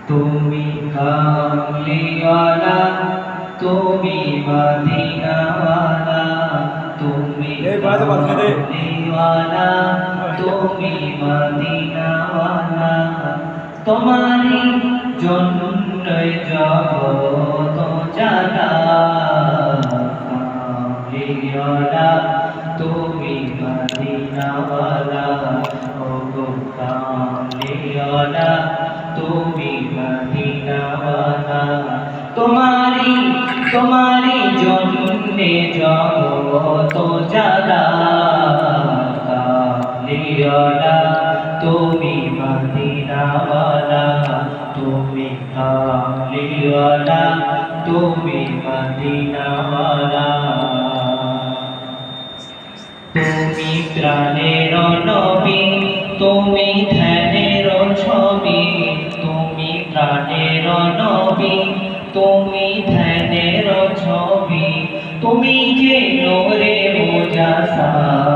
তুমি কামলিওয়ালা, তুমি মদিনাওয়ালা, তুমি কামলিওয়ালা, তুমি মদিনাওয়ালা, তোমারই জন্যই জগত জানা। কামলিওয়ালা, তুমি মদিনাওয়ালা, ওগো কামলিওয়ালা, তুমি মদিনাওয়ালা, তোমারি জন্যে জগত জানা। কামলিওয়ালা, তুমি মদিনাওয়ালা, তুমি কামলিওয়ালা, তুমি মদিনাওয়ালা। তুমি প্রাণের নবী, তুমি ধ্যানের ছবি, তুমি প্রাণের নবী, তুমি ধ্যানের ছবি, তুমি যে নূরে মুজাসসাম।